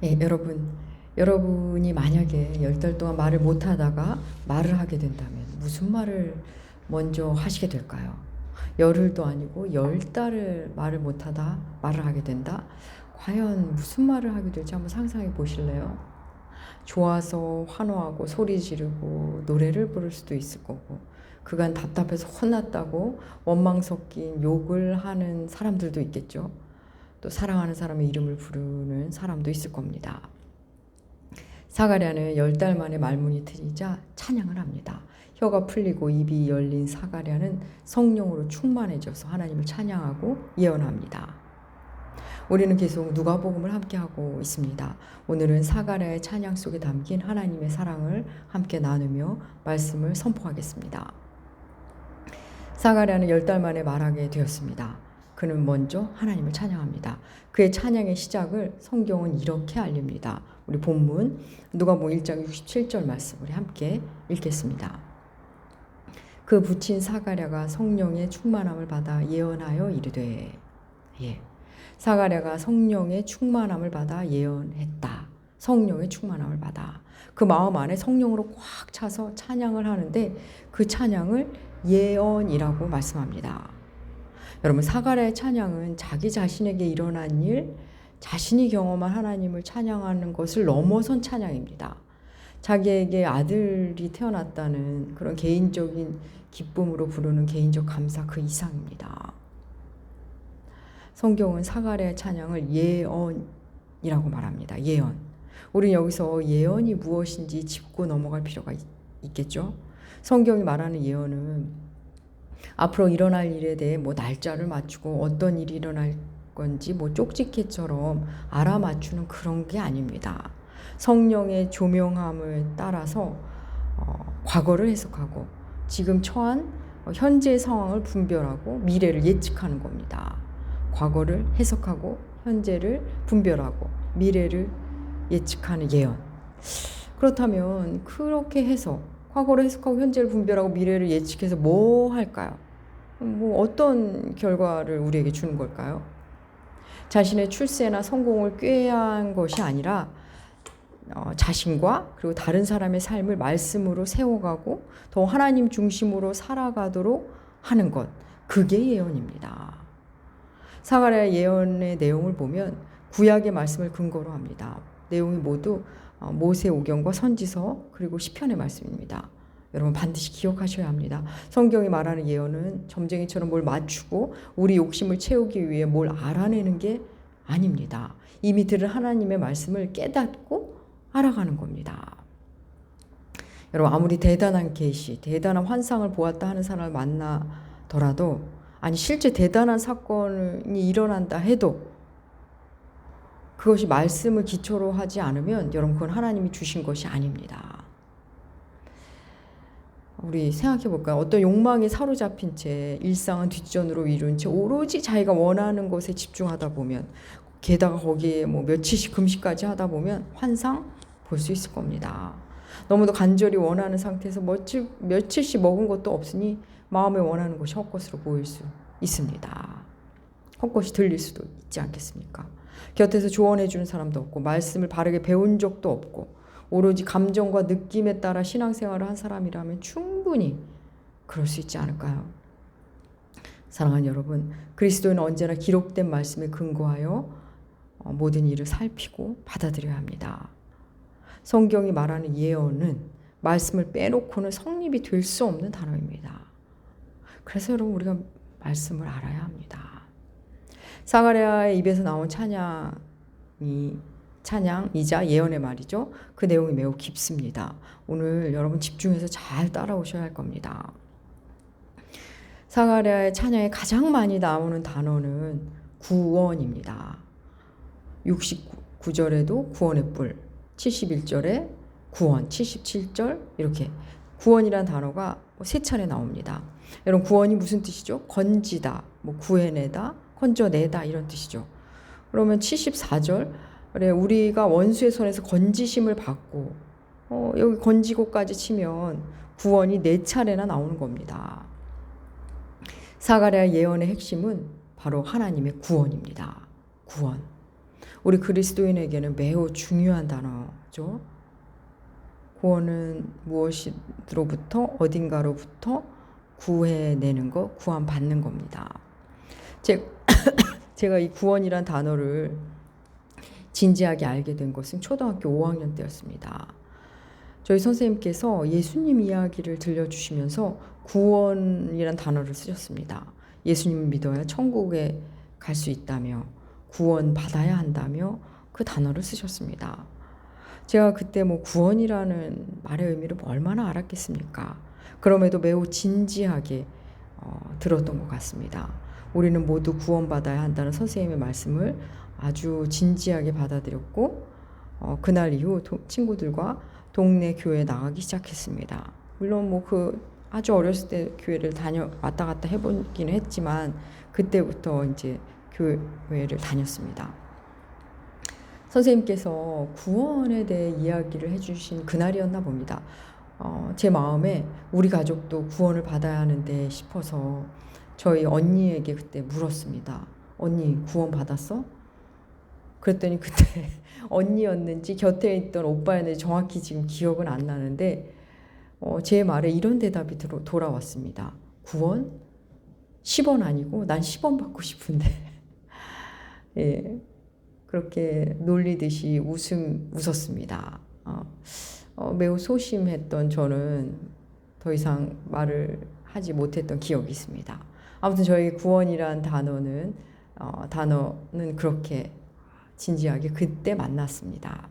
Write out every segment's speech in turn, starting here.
예, 여러분이 만약에 10달 동안 말을 못 하다가 말을 하게 된다면 무슨 말을 먼저 하시게 될까요? 열흘도 아니고 10달을 말을 못 하다 말을 하게 된다? 과연 무슨 말을 하게 될지 한번 상상해 보실래요? 좋아서 환호하고 소리 지르고 노래를 부를 수도 있을 거고, 그간 답답해서 혼났다고 원망 섞인 욕을 하는 사람들도 있겠죠. 또 사랑하는 사람의 이름을 부르는 사람도 있을 겁니다. 사가랴는 10달 만에 말문이 트이자 찬양을 합니다. 혀가 풀리고 입이 열린 사가랴는 성령으로 충만해져서 하나님을 찬양하고 예언합니다. 우리는 계속 누가복음을 함께하고 있습니다. 오늘은 사가랴의 찬양 속에 담긴 하나님의 사랑을 함께 나누며 말씀을 선포하겠습니다. 사가랴는 10달 만에 말하게 되었습니다. 그는 먼저 하나님을 찬양합니다. 그의 찬양의 시작을 성경은 이렇게 알립니다. 우리 본문 누가복음 1장 67절 말씀을 함께 읽겠습니다. 그 부친 사가랴가 성령의 충만함을 받아 예언하여 이르되, 사가랴가 성령의 충만함을 받아 예언했다. 성령의 충만함을 받아 그 마음 안에 성령으로 꽉 차서 찬양을 하는데 그 찬양을 예언이라고 말씀합니다. 여러분, 사가랴의 찬양은 자기 자신에게 일어난 일, 자신이 경험한 하나님을 찬양하는 것을 넘어선 찬양입니다. 자기에게 아들이 태어났다는 그런 개인적인 기쁨으로 부르는 개인적 감사 그 이상입니다. 성경은 사가랴의 찬양을 예언이라고 말합니다. 예언. 우리는 여기서 예언이 무엇인지 짚고 넘어갈 필요가 있겠죠. 성경이 말하는 예언은 앞으로 일어날 일에 대해 날짜를 맞추고 어떤 일이 일어날 건지 쪽지게처럼 알아맞추는 그런 게 아닙니다. 성령의 조명함을 따라서 과거를 해석하고 지금 처한 현재의 상황을 분별하고 미래를 예측하는 겁니다. 과거를 해석하고 현재를 분별하고 미래를 예측하는 예언. 그렇다면 그렇게 해서 과거를 해석하고 현재를 분별하고 미래를 예측해서 뭐 할까요? 어떤 결과를 우리에게 주는 걸까요? 자신의 출세나 성공을 꾀한 것이 아니라 자신과 그리고 다른 사람의 삶을 말씀으로 세워가고 더 하나님 중심으로 살아가도록 하는 것, 그게 예언입니다. 사가랴 예언의 내용을 보면 구약의 말씀을 근거로 합니다. 내용이 모두 모세오경과 선지서 그리고 시편의 말씀입니다. 여러분 반드시 기억하셔야 합니다. 성경이 말하는 예언은 점쟁이처럼 뭘 맞추고 우리 욕심을 채우기 위해 뭘 알아내는 게 아닙니다. 이미 들은 하나님의 말씀을 깨닫고 알아가는 겁니다. 여러분, 아무리 대단한 계시, 대단한 환상을 보았다 하는 사람을 만나더라도, 아니 실제 대단한 사건이 일어난다 해도 그것이 말씀을 기초로 하지 않으면 여러분 그건 하나님이 주신 것이 아닙니다. 우리 생각해 볼까요? 어떤 욕망에 사로잡힌 채 일상은 뒷전으로 이룬 채 오로지 자기가 원하는 것에 집중하다 보면, 게다가 거기에 며칠씩 금식까지 하다 보면 환상 볼 수 있을 겁니다. 너무도 간절히 원하는 상태에서 며칠씩 먹은 것도 없으니 마음에 원하는 것이 헛것으로 보일 수 있습니다. 헛것이 들릴 수도 있지 않겠습니까? 곁에서 조언해 주는 사람도 없고 말씀을 바르게 배운 적도 없고 오로지 감정과 느낌에 따라 신앙생활을 한 사람이라면 충분히 그럴 수 있지 않을까요? 사랑하는 여러분, 그리스도인은 언제나 기록된 말씀에 근거하여 모든 일을 살피고 받아들여야 합니다. 성경이 말하는 예언은 말씀을 빼놓고는 성립이 될 수 없는 단어입니다. 그래서 여러분 우리가 말씀을 알아야 합니다. 사가랴의 입에서 나온 찬양이자 예언의 말이죠. 그 내용이 매우 깊습니다. 오늘 여러분 집중해서 잘 따라오셔야 할 겁니다. 사가랴의 찬양에 가장 많이 나오는 단어는 구원입니다. 69절에도 구원의 뿔, 71절에 구원, 77절 이렇게 구원이란 단어가 3차례 나옵니다. 여러분 구원이 무슨 뜻이죠? 건지다, 구해내다, 건져내다 이런 뜻이죠. 그러면 74절 우리가 원수의 손에서 건지심을 받고 여기 건지고까지 치면 구원이 4차례나 나오는 겁니다. 사가랴 예언의 핵심은 바로 하나님의 구원입니다. 구원. 우리 그리스도인에게는 매우 중요한 단어죠. 구원은 무엇으로부터 어딘가로부터 구해내는 것, 구원받는 겁니다. 제가 이 구원이란 단어를 진지하게 알게 된 것은 초등학교 5학년 때였습니다. 저희 선생님께서 예수님 이야기를 들려주시면서 구원이란 단어를 쓰셨습니다. 예수님을 믿어야 천국에 갈 수 있다며 구원 받아야 한다며 그 단어를 쓰셨습니다. 제가 그때 구원이라는 말의 의미를 얼마나 알았겠습니까? 그럼에도 매우 진지하게 들었던 것 같습니다. 우리는 모두 구원받아야 한다는 선생님의 말씀을 아주 진지하게 받아들였고 그날 이후 친구들과 동네 교회에 나가기 시작했습니다. 물론 아주 어렸을 때 교회를 왔다 갔다 해보긴 했지만 그때부터 이제 교회를 다녔습니다. 선생님께서 구원에 대해 이야기를 해주신 그날이었나 봅니다. 제 마음에 우리 가족도 구원을 받아야 하는데 싶어서 저희 언니에게 그때 물었습니다. 언니 구원 받았어? 그랬더니 그때 언니였는지 곁에 있던 오빠였는지 정확히 지금 기억은 안 나는데 제 말에 이런 대답이 돌아왔습니다. 구원? 10원 아니고 난 10원 받고 싶은데 예, 그렇게 놀리듯이 웃었습니다. 매우 소심했던 저는 더 이상 말을 하지 못했던 기억이 있습니다. 아무튼 저희 구원이란 단어는 그렇게 진지하게 그때 만났습니다.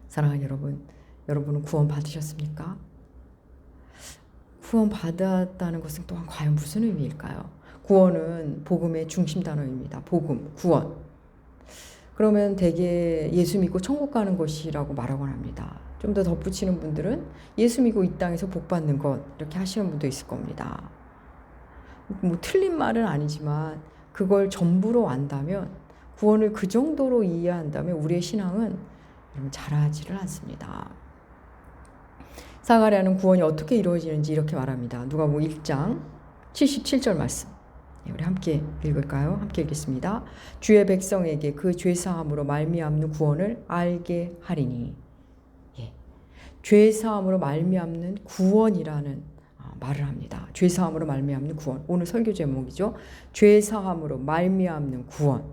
사랑하는 여러분, 여러분은 구원 받으셨습니까? 구원 받았다는 것은 또한 과연 무슨 의미일까요? 구원은 복음의 중심 단어입니다. 복음, 구원. 그러면 대개 예수 믿고 천국 가는 것이라고 말하곤 합니다. 좀 더 덧붙이는 분들은 예수 믿고 이 땅에서 복 받는 것 이렇게 하시는 분도 있을 겁니다. 틀린 말은 아니지만 그걸 전부로 안다면 구원을 그 정도로 이해한다면 우리의 신앙은 잘하지를 않습니다. 사가랴는 구원이 어떻게 이루어지는지 이렇게 말합니다. 누가복음 1장 77절 말씀. 우리 함께 읽을까요? 함께 읽겠습니다. 주의 백성에게 그 죄사함으로 말미암는 구원을 알게 하리니. 죄사함으로 말미암는 구원이라는 말을 합니다. 죄사함으로 말미암는 구원. 오늘 설교 제목이죠. 죄사함으로 말미암는 구원.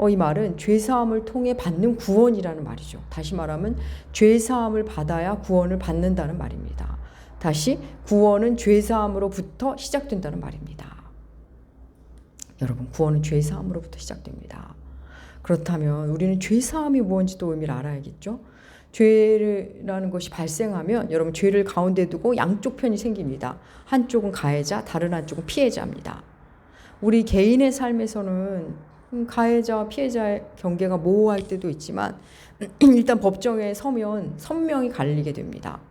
이 말은 죄사함을 통해 받는 구원이라는 말이죠. 다시 말하면 죄사함을 받아야 구원을 받는다는 말입니다. 다시 구원은 죄사함으로부터 시작된다는 말입니다. 여러분, 구원은 죄사함으로부터 시작됩니다. 그렇다면 우리는 죄사함이 무엇인지도 의미를 알아야겠죠. 죄라는 것이 발생하면 여러분 죄를 가운데 두고 양쪽 편이 생깁니다. 한쪽은 가해자, 다른 한쪽은 피해자입니다. 우리 개인의 삶에서는 가해자와 피해자의 경계가 모호할 때도 있지만 일단 법정에 서면 선명히 갈리게 됩니다.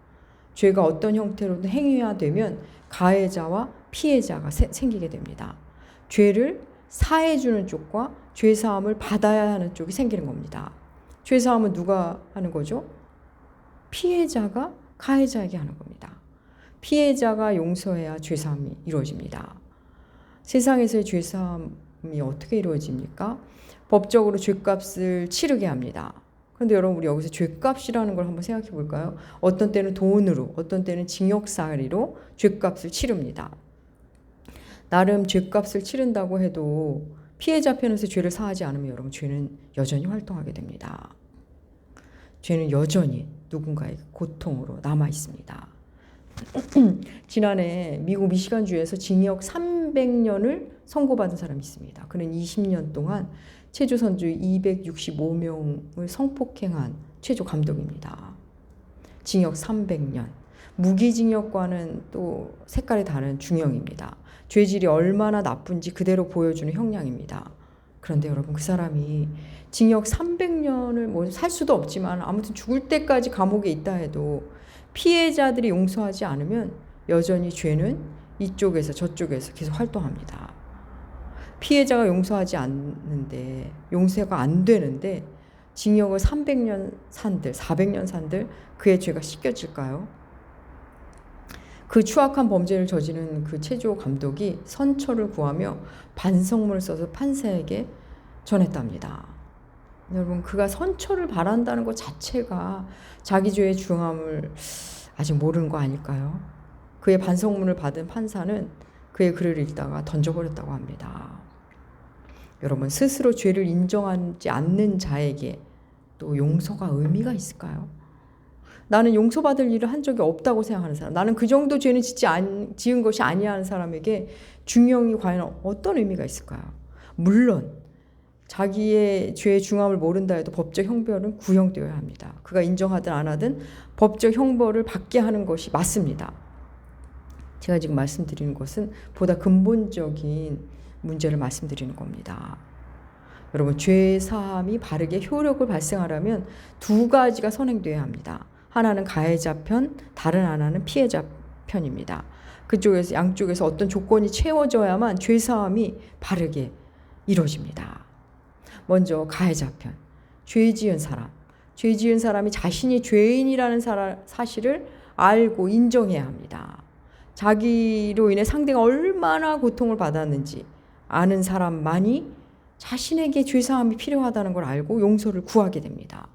죄가 어떤 형태로든 행위화되면 가해자와 피해자가 생기게 됩니다. 죄를 사해주는 쪽과 죄사함을 받아야 하는 쪽이 생기는 겁니다. 죄사함은 누가 하는 거죠? 피해자가 가해자에게 하는 겁니다. 피해자가 용서해야 죄사함이 이루어집니다. 세상에서의 죄사함이 어떻게 이루어집니까? 법적으로 죄값을 치르게 합니다. 그런데 여러분, 우리 여기서 죄값이라는 걸 한번 생각해 볼까요? 어떤 때는 돈으로, 어떤 때는 징역살이로 죄값을 치릅니다. 나름 죄값을 치른다고 해도 피해자 편에서 죄를 사하지 않으면 여러분 죄는 여전히 활동하게 됩니다. 죄는 여전히 누군가의 고통으로 남아 있습니다. 지난해 미국 미시간주에서 징역 300년을 선고받은 사람이 있습니다. 그는 20년 동안 체조 선수 265명을 성폭행한 체조 감독입니다. 징역 300년. 무기징역과는 또 색깔이 다른 중형입니다. 죄질이 얼마나 나쁜지 그대로 보여주는 형량입니다. 그런데 여러분, 그 사람이 징역 300년을 살 수도 없지만 아무튼 죽을 때까지 감옥에 있다 해도 피해자들이 용서하지 않으면 여전히 죄는 이쪽에서 저쪽에서 계속 활동합니다. 피해자가 용서하지 않는데, 용서가 안 되는데 징역을 300년 산들, 400년 산들 그의 죄가 씻겨질까요? 그 추악한 범죄를 저지른 그 체조 감독이 선처를 구하며 반성문을 써서 판사에게 전했답니다. 여러분, 그가 선처를 바란다는 것 자체가 자기 죄의 중함을 아직 모르는 거 아닐까요? 그의 반성문을 받은 판사는 그의 글을 읽다가 던져버렸다고 합니다. 여러분, 스스로 죄를 인정하지 않는 자에게 또 용서가 의미가 있을까요? 나는 용서받을 일을 한 적이 없다고 생각하는 사람, 나는 그 정도 죄는 지은 것이 아니야 하는 사람에게 중형이 과연 어떤 의미가 있을까요? 물론 자기의 죄의 중함을 모른다 해도 법적 형벌은 구형되어야 합니다. 그가 인정하든 안 하든 법적 형벌을 받게 하는 것이 맞습니다. 제가 지금 말씀드리는 것은 보다 근본적인 문제를 말씀드리는 겁니다. 여러분, 죄 사함이 바르게 효력을 발생하려면 두 가지가 선행되어야 합니다. 하나는 가해자 편, 다른 하나는 피해자 편입니다. 그쪽에서 양쪽에서 어떤 조건이 채워져야만 죄 사함이 바르게 이루어집니다. 먼저 가해자 편, 죄 지은 사람이 자신이 죄인이라는 사실을 알고 인정해야 합니다. 자기로 인해 상대가 얼마나 고통을 받았는지 아는 사람만이 자신에게 죄사함이 필요하다는 걸 알고 용서를 구하게 됩니다.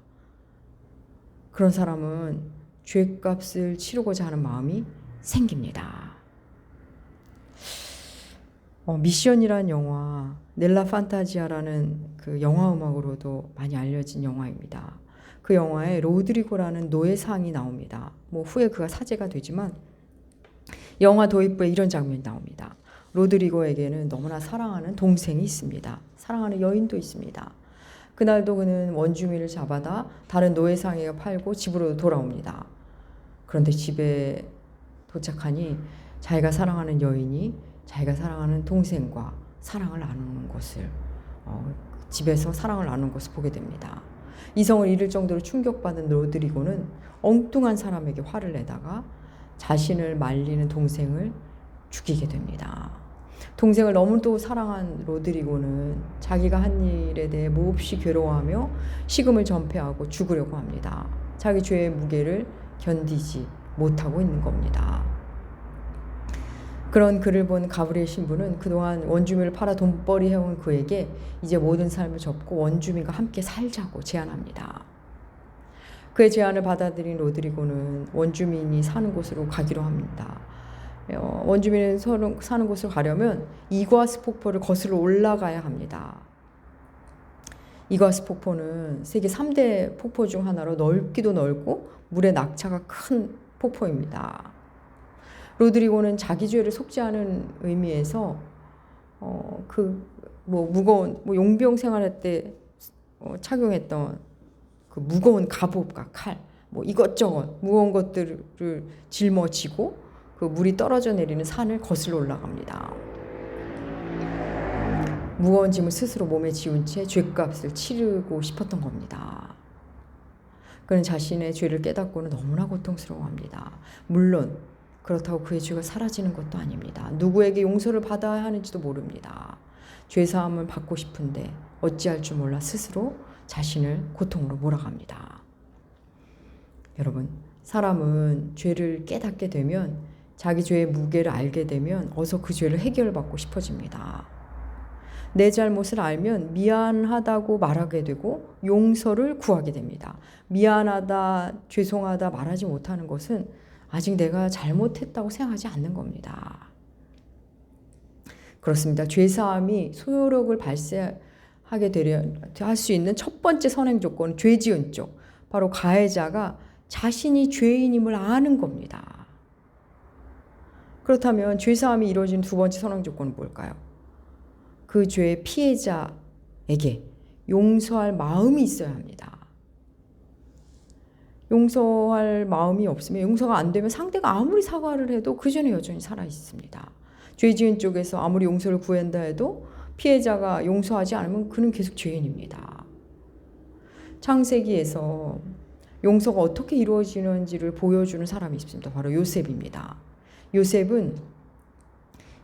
그런 사람은 죄값을 치르고자 하는 마음이 생깁니다. 미션이란 영화, 넬라 판타지아라는 그 영화 음악으로도 많이 알려진 영화입니다. 그 영화에 로드리고라는 노예상이 나옵니다. 후에 그가 사제가 되지만 영화 도입부에 이런 장면이 나옵니다. 로드리고에게는 너무나 사랑하는 동생이 있습니다. 사랑하는 여인도 있습니다. 그날도 그는 원주민을 잡아다 다른 노예상에게 팔고 집으로 돌아옵니다. 그런데 집에 도착하니 자기가 사랑하는 여인이 자기가 사랑하는 동생과 사랑을 나누는 것을 집에서 사랑을 나누는 것을 보게 됩니다. 이성을 잃을 정도로 충격받은 로드리고는 엉뚱한 사람에게 화를 내다가 자신을 말리는 동생을 죽이게 됩니다. 동생을 너무도 사랑한 로드리고는 자기가 한 일에 대해 몹시 괴로워하며 식음을 전폐하고 죽으려고 합니다. 자기 죄의 무게를 견디지 못하고 있는 겁니다. 그런 글을 본 가브리엘 신부는 그동안 원주민을 팔아 돈벌이 해온 그에게 이제 모든 삶을 접고 원주민과 함께 살자고 제안합니다. 그의 제안을 받아들인 로드리고는 원주민이 사는 곳으로 가기로 합니다. 원주민이 사는 곳으로 가려면 이과스 폭포를 거슬러 올라가야 합니다. 이과스 폭포는 세계 3대 폭포 중 하나로 넓기도 넓고 물의 낙차가 큰 폭포입니다. 로드리고는 자기 죄를 속죄하는 의미에서 무거운 용병 생활할 때 착용했던 그 무거운 갑옷과 칼, 이것저것 무거운 것들을 짊어지고 그 물이 떨어져 내리는 산을 거슬러 올라갑니다. 무거운 짐을 스스로 몸에 지운 채 죄값을 치르고 싶었던 겁니다. 그는 자신의 죄를 깨닫고는 너무나 고통스러워합니다. 물론 그렇다고 그의 죄가 사라지는 것도 아닙니다. 누구에게 용서를 받아야 하는지도 모릅니다. 죄사함을 받고 싶은데 어찌할 줄 몰라 스스로 자신을 고통으로 몰아갑니다. 여러분, 사람은 죄를 깨닫게 되면 자기 죄의 무게를 알게 되면 어서 그 죄를 해결받고 싶어집니다. 내 잘못을 알면 미안하다고 말하게 되고 용서를 구하게 됩니다. 미안하다, 죄송하다 말하지 못하는 것은 아직 내가 잘못했다고 생각하지 않는 겁니다. 그렇습니다. 죄사함이 소요력을 발생하게 되려 할 수 있는 첫 번째 선행 조건은 죄 지은 쪽, 바로 가해자가 자신이 죄인임을 아는 겁니다. 그렇다면 죄사함이 이루어지는 두 번째 선행 조건은 뭘까요? 그 죄의 피해자에게 용서할 마음이 있어야 합니다. 용서할 마음이 없으면, 용서가 안 되면 상대가 아무리 사과를 해도 그 죄는 여전히 살아 있습니다. 죄 지은 쪽에서 아무리 용서를 구한다 해도 피해자가 용서하지 않으면 그는 계속 죄인입니다. 창세기에서 용서가 어떻게 이루어지는지를 보여주는 사람이 있습니다. 바로 요셉입니다. 요셉은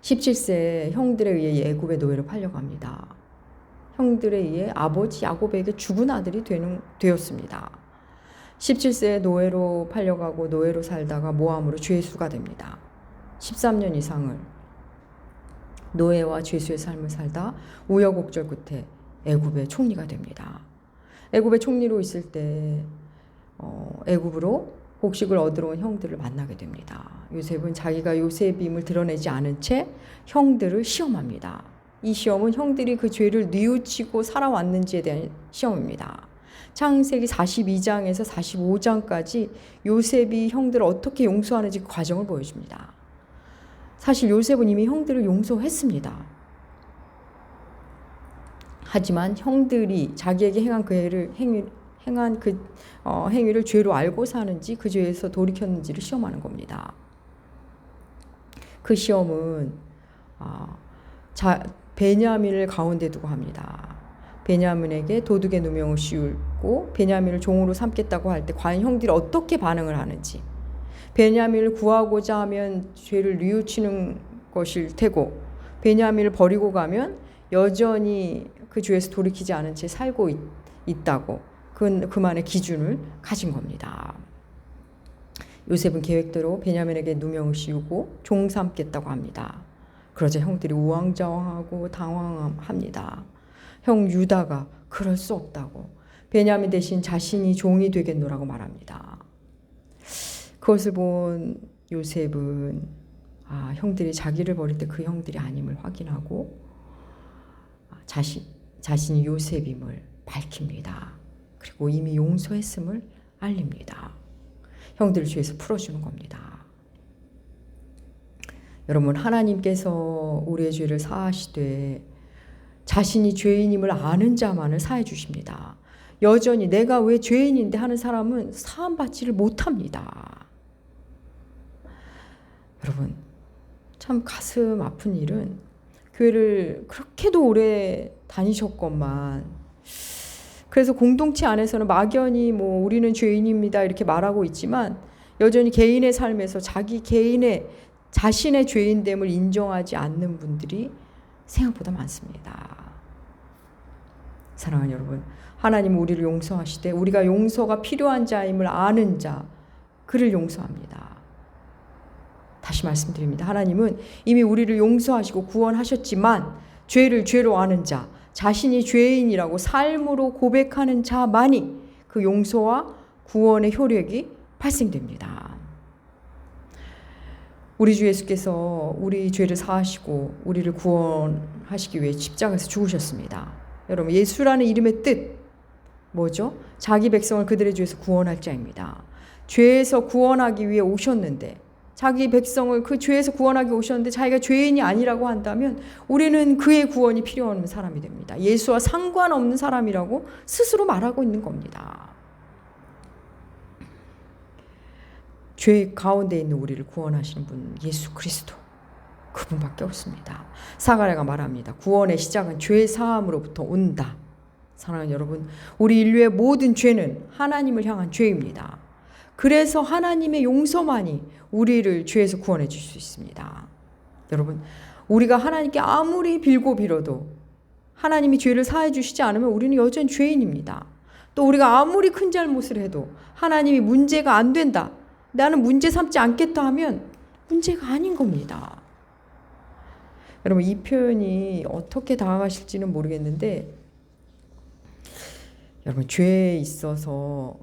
17세에 형들에 의해 애굽의 노예로 팔려갑니다. 형들에 의해 아버지 야곱에게 죽은 아들이 되었습니다. 17세에 노예로 팔려가고 노예로 살다가 모함으로 죄수가 됩니다. 13년 이상을 노예와 죄수의 삶을 살다 우여곡절 끝에 애굽의 총리가 됩니다. 애굽의 총리로 있을 때 애굽으로 곡식을 얻으러 온 형들을 만나게 됩니다. 요셉은 자기가 요셉임을 드러내지 않은 채 형들을 시험합니다. 이 시험은 형들이 그 죄를 뉘우치고 살아왔는지에 대한 시험입니다. 창세기 42장에서 45장까지 요셉이 형들을 어떻게 용서하는지 그 과정을 보여줍니다. 사실 요셉은 이미 형들을 용서했습니다. 하지만 형들이 자기에게 행한 그 행위를 죄로 알고 사는지 그 죄에서 돌이켰는지를 시험하는 겁니다. 그 시험은 베냐민을 가운데 두고 합니다. 베냐민에게 도둑의 누명을 씌우고 베냐민을 종으로 삼겠다고 할 때 과연 형들이 어떻게 반응을 하는지, 베냐민을 구하고자 하면 죄를 뉘우치는 것일 테고 베냐민을 버리고 가면 여전히 그 죄에서 돌이키지 않은 채 살고 있다고 그만의 기준을 가진 겁니다. 요셉은 계획대로 베냐민에게 누명을 씌우고 종 삼겠다고 합니다. 그러자 형들이 우왕좌왕하고 당황합니다. 형 유다가 그럴 수 없다고 베냐민 대신 자신이 종이 되겠노라고 말합니다. 그것을 본 요셉은 형들이 자기를 버릴 때 그 형들이 아님을 확인하고 자신이 요셉임을 밝힙니다. 그리고 이미 용서했음을 알립니다. 형들을 죄에서 풀어주는 겁니다. 여러분, 하나님께서 우리의 죄를 사하시되 자신이 죄인임을 아는 자만을 사해 주십니다. 여전히 내가 왜 죄인인데 하는 사람은 사함받지를 못합니다. 여러분, 참 가슴 아픈 일은 교회를 그렇게도 오래 다니셨건만 그래서 공동체 안에서는 막연히 우리는 죄인입니다 이렇게 말하고 있지만 여전히 개인의 삶에서 자신의 죄인됨을 인정하지 않는 분들이 생각보다 많습니다. 사랑하는 여러분, 하나님은 우리를 용서하시되 우리가 용서가 필요한 자임을 아는 자, 그를 용서합니다. 다시 말씀드립니다. 하나님은 이미 우리를 용서하시고 구원하셨지만 죄를 죄로 아는 자, 자신이 죄인이라고 삶으로 고백하는 자만이 그 용서와 구원의 효력이 발생됩니다. 우리 주 예수께서 우리 죄를 사하시고 우리를 구원하시기 위해 십자가에서 죽으셨습니다. 여러분, 예수라는 이름의 뜻 뭐죠? 자기 백성을 그들의 죄에서 구원할 자입니다. 죄에서 구원하기 위해 오셨는데 자기 백성을 그 죄에서 구원하기 오셨는데 자기가 죄인이 아니라고 한다면 우리는 그의 구원이 필요 없는 사람이 됩니다. 예수와 상관없는 사람이라고 스스로 말하고 있는 겁니다. 죄 가운데 있는 우리를 구원하시는 분 예수 그리스도, 그분밖에 없습니다. 사가랴가 말합니다. 구원의 시작은 죄 사함으로부터 온다. 사랑하는 여러분, 우리 인류의 모든 죄는 하나님을 향한 죄입니다. 그래서 하나님의 용서만이 우리를 죄에서 구원해 줄 수 있습니다. 여러분, 우리가 하나님께 아무리 빌고 빌어도 하나님이 죄를 사해 주시지 않으면 우리는 여전히 죄인입니다. 또 우리가 아무리 큰 잘못을 해도 하나님이 문제가 안 된다, 나는 문제 삼지 않겠다 하면 문제가 아닌 겁니다. 여러분, 이 표현이 어떻게 다가가실지는 모르겠는데 여러분, 죄에 있어서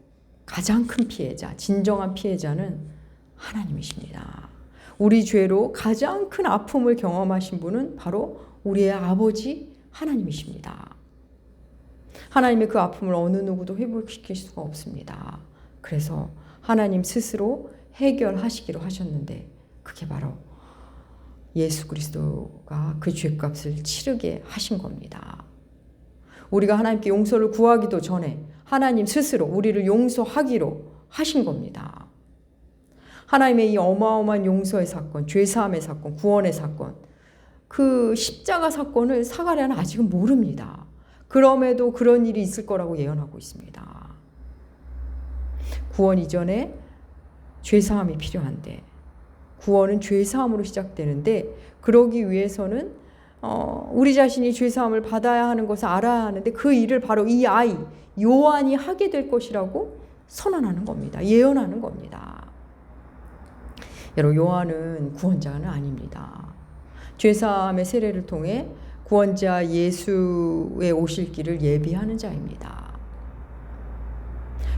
가장 큰 피해자, 진정한 피해자는 하나님이십니다. 우리 죄로 가장 큰 아픔을 경험하신 분은 바로 우리의 아버지 하나님이십니다. 하나님의 그 아픔을 어느 누구도 회복시킬 수가 없습니다. 그래서 하나님 스스로 해결하시기로 하셨는데 그게 바로 예수 그리스도가 그 죄값을 치르게 하신 겁니다. 우리가 하나님께 용서를 구하기도 전에 하나님 스스로 우리를 용서하기로 하신 겁니다. 하나님의 이 어마어마한 용서의 사건, 죄사함의 사건, 구원의 사건, 그 십자가 사건을 사가랴는 아직은 모릅니다. 그럼에도 그런 일이 있을 거라고 예언하고 있습니다. 구원 이전에 죄사함이 필요한데, 구원은 죄사함으로 시작되는데 그러기 위해서는 우리 자신이 죄사함을 받아야 하는 것을 알아야 하는데 그 일을 바로 이 아이 요한이 하게 될 것이라고 선언하는 겁니다. 예언하는 겁니다. 여러분, 요한은 구원자는 아닙니다. 죄사함의 세례를 통해 구원자 예수의 오실 길을 예비하는 자입니다.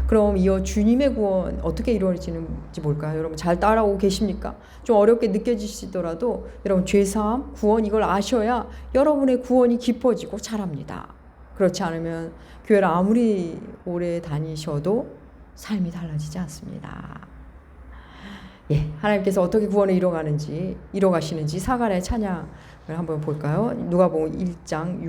그럼 이어 주님의 구원 어떻게 이루어지는지 볼까요? 여러분 잘 따라오고 계십니까? 좀 어렵게 느껴지시더라도 여러분 죄사함, 구원 이걸 아셔야 여러분의 구원이 깊어지고 잘합니다. 그렇지 않으면 교회를 아무리 오래 다니셔도 삶이 달라지지 않습니다. 예, 하나님께서 어떻게 구원을 이뤄가시는지 사가랴의 찬양을 한번 볼까요? 누가복음 1장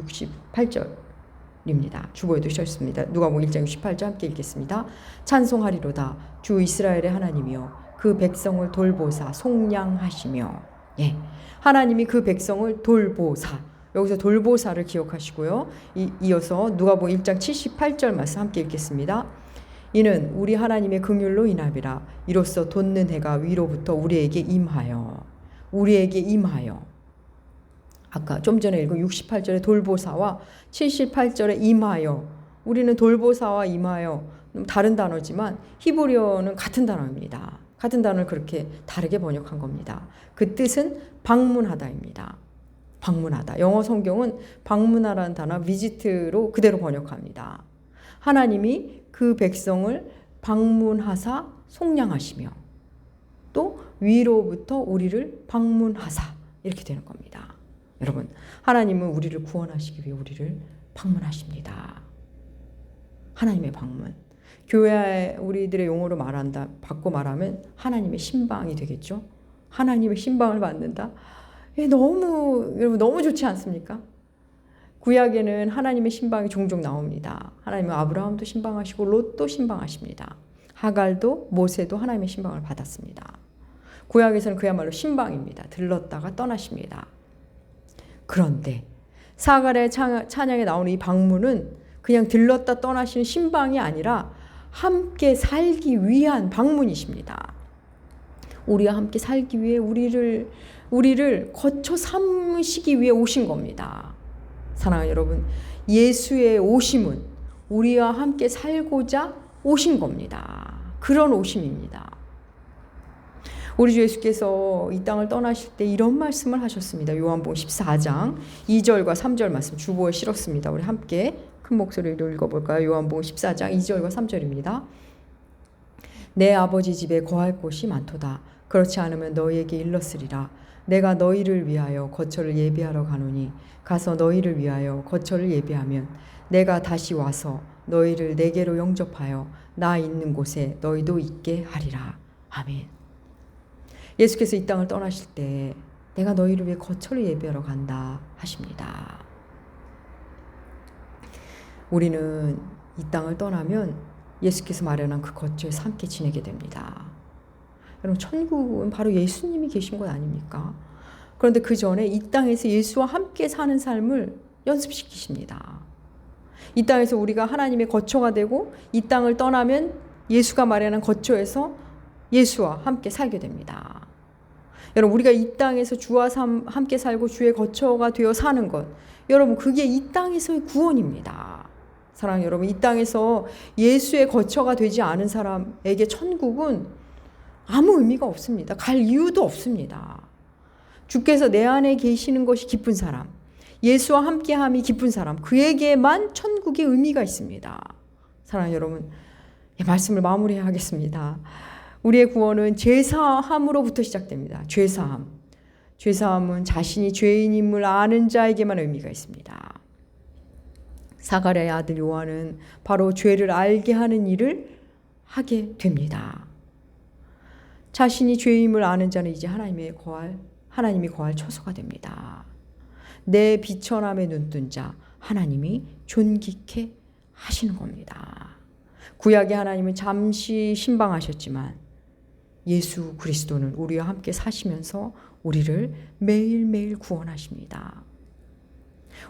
68절입니다. 주보에 두셨습니다. 누가복음 1장 68절 함께 읽겠습니다. 찬송하리로다 주 이스라엘의 하나님이여 그 백성을 돌보사 속량하시며. 예, 하나님이 그 백성을 돌보사. 여기서 돌보사를 기억하시고요. 이어서 누가복음 1장 78절 말씀 함께 읽겠습니다. 이는 우리 하나님의 긍휼로 인함이라. 이로써 돋는 해가 위로부터 우리에게 임하여. 아까 좀 전에 읽은 68절의 돌보사와 78절의 임하여. 우리는 돌보사와 임하여 다른 단어지만 히브리어는 같은 단어입니다. 같은 단어를 그렇게 다르게 번역한 겁니다. 그 뜻은 방문하다입니다. 방문하다. 영어 성경은 방문하라는 단어 visit로 그대로 번역합니다. 하나님이 그 백성을 방문하사 속량하시며 또 위로부터 우리를 방문하사 이렇게 되는 겁니다. 여러분, 하나님은 우리를 구원하시기 위해 우리를 방문하십니다. 하나님의 방문. 교회 우리들의 용어로 바꿔 말하면 하나님의 신방이 되겠죠. 하나님의 신방을 받는다. 여러분 너무 좋지 않습니까? 구약에는 하나님의 신방이 종종 나옵니다. 하나님은 아브라함도 신방하시고 롯도 신방하십니다. 하갈도 모세도 하나님의 신방을 받았습니다. 구약에서는 그야말로 신방입니다. 들렀다가 떠나십니다. 그런데 사가랴의 찬양에 나오는 이 방문은 그냥 들렀다 떠나시는 신방이 아니라 함께 살기 위한 방문이십니다. 우리와 함께 살기 위해 우리를 거쳐 삼으시기 위해 오신 겁니다. 사랑하는 여러분, 예수의 오심은 우리와 함께 살고자 오신 겁니다. 그런 오심입니다. 우리 주 예수께서 이 땅을 떠나실 때 이런 말씀을 하셨습니다. 요한복음 14장 2절과 3절 말씀 주보에 실었습니다. 우리 함께 큰 목소리로 읽어볼까요? 요한복음 14장 2절과 3절입니다. 내 아버지 집에 거할 곳이 많도다. 그렇지 않으면 너희에게 일렀으리라. 내가 너희를 위하여 거처를 예비하러 가노니 가서 너희를 위하여 거처를 예비하면 내가 다시 와서 너희를 내게로 영접하여 나 있는 곳에 너희도 있게 하리라. 아멘. 예수께서 이 땅을 떠나실 때 내가 너희를 위해 거처를 예비하러 간다 하십니다. 우리는 이 땅을 떠나면 예수께서 마련한 그 거처에서 함께 지내게 됩니다. 여러분, 천국은 바로 예수님이 계신 것 아닙니까? 그런데 그 전에 이 땅에서 예수와 함께 사는 삶을 연습시키십니다. 이 땅에서 우리가 하나님의 거처가 되고 이 땅을 떠나면 예수가 마련한 거처에서 예수와 함께 살게 됩니다. 여러분, 우리가 이 땅에서 주와 함께 살고 주의 거처가 되어 사는 것, 여러분 그게 이 땅에서의 구원입니다. 사랑하는 여러분, 이 땅에서 예수의 거처가 되지 않은 사람에게 천국은 아무 의미가 없습니다. 갈 이유도 없습니다. 주께서 내 안에 계시는 것이 기쁜 사람, 예수와 함께함이 기쁜 사람, 그에게만 천국의 의미가 있습니다. 사랑하는 여러분, 말씀을 마무리하겠습니다. 우리의 구원은 죄사함으로부터 시작됩니다. 죄사함은 자신이 죄인임을 아는 자에게만 의미가 있습니다. 사가랴의 아들 요한은 바로 죄를 알게 하는 일을 하게 됩니다. 자신이 죄임을 아는 자는 이제 하나님이 거할 처소가 됩니다. 내 비천함에 눈뜬 자 하나님이 존귀케 하시는 겁니다. 구약의 하나님은 잠시 신방하셨지만 예수 그리스도는 우리와 함께 사시면서 우리를 매일매일 구원하십니다.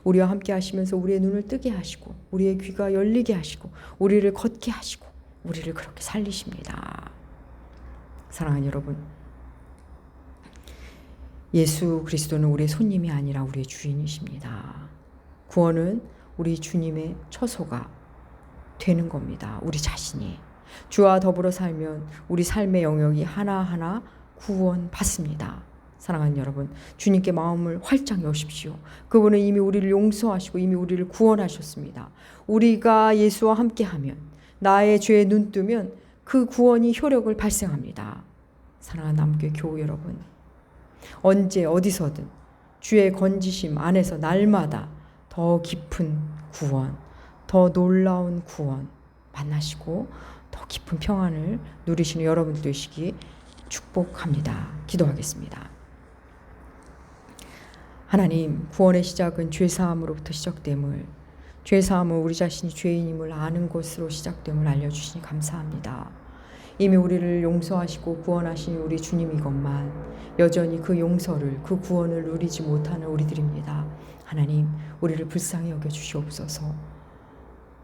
우리와 함께 하시면서 우리의 눈을 뜨게 하시고 우리의 귀가 열리게 하시고 우리를 걷게 하시고 우리를 그렇게 살리십니다. 사랑하는 여러분, 예수 그리스도는 우리의 손님이 아니라 우리의 주인이십니다. 구원은 우리 주님의 처소가 되는 겁니다. 우리 자신이 주와 더불어 살면 우리 삶의 영역이 하나하나 구원받습니다. 사랑하는 여러분, 주님께 마음을 활짝 여십시오. 그분은 이미 우리를 용서하시고 이미 우리를 구원하셨습니다. 우리가 예수와 함께하면, 나의 죄에 눈 뜨면 그 구원이 효력을 발생합니다. 사랑하는 남교회 교우 여러분, 언제 어디서든 주의 건지심 안에서 날마다 더 깊은 구원, 더 놀라운 구원 만나시고 더 깊은 평안을 누리시는 여러분 되시기 축복합니다. 기도하겠습니다. 하나님, 구원의 시작은 죄사함으로부터 시작됨을, 죄사함은 우리 자신이 죄인임을 아는 것으로 시작됨을 알려주시니 감사합니다. 이미 우리를 용서하시고 구원하신 우리 주님이건만 여전히 그 용서를, 그 구원을 누리지 못하는 우리들입니다. 하나님, 우리를 불쌍히 여겨주시옵소서.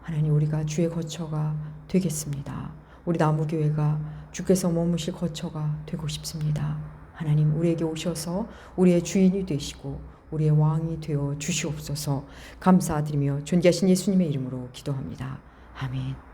하나님, 우리가 주의 거처가 되겠습니다. 우리 나무교회가 주께서 머무실 거처가 되고 싶습니다. 하나님, 우리에게 오셔서 우리의 주인이 되시고 우리의 왕이 되어 주시옵소서. 감사드리며 존귀하신 예수님의 이름으로 기도합니다. 아멘.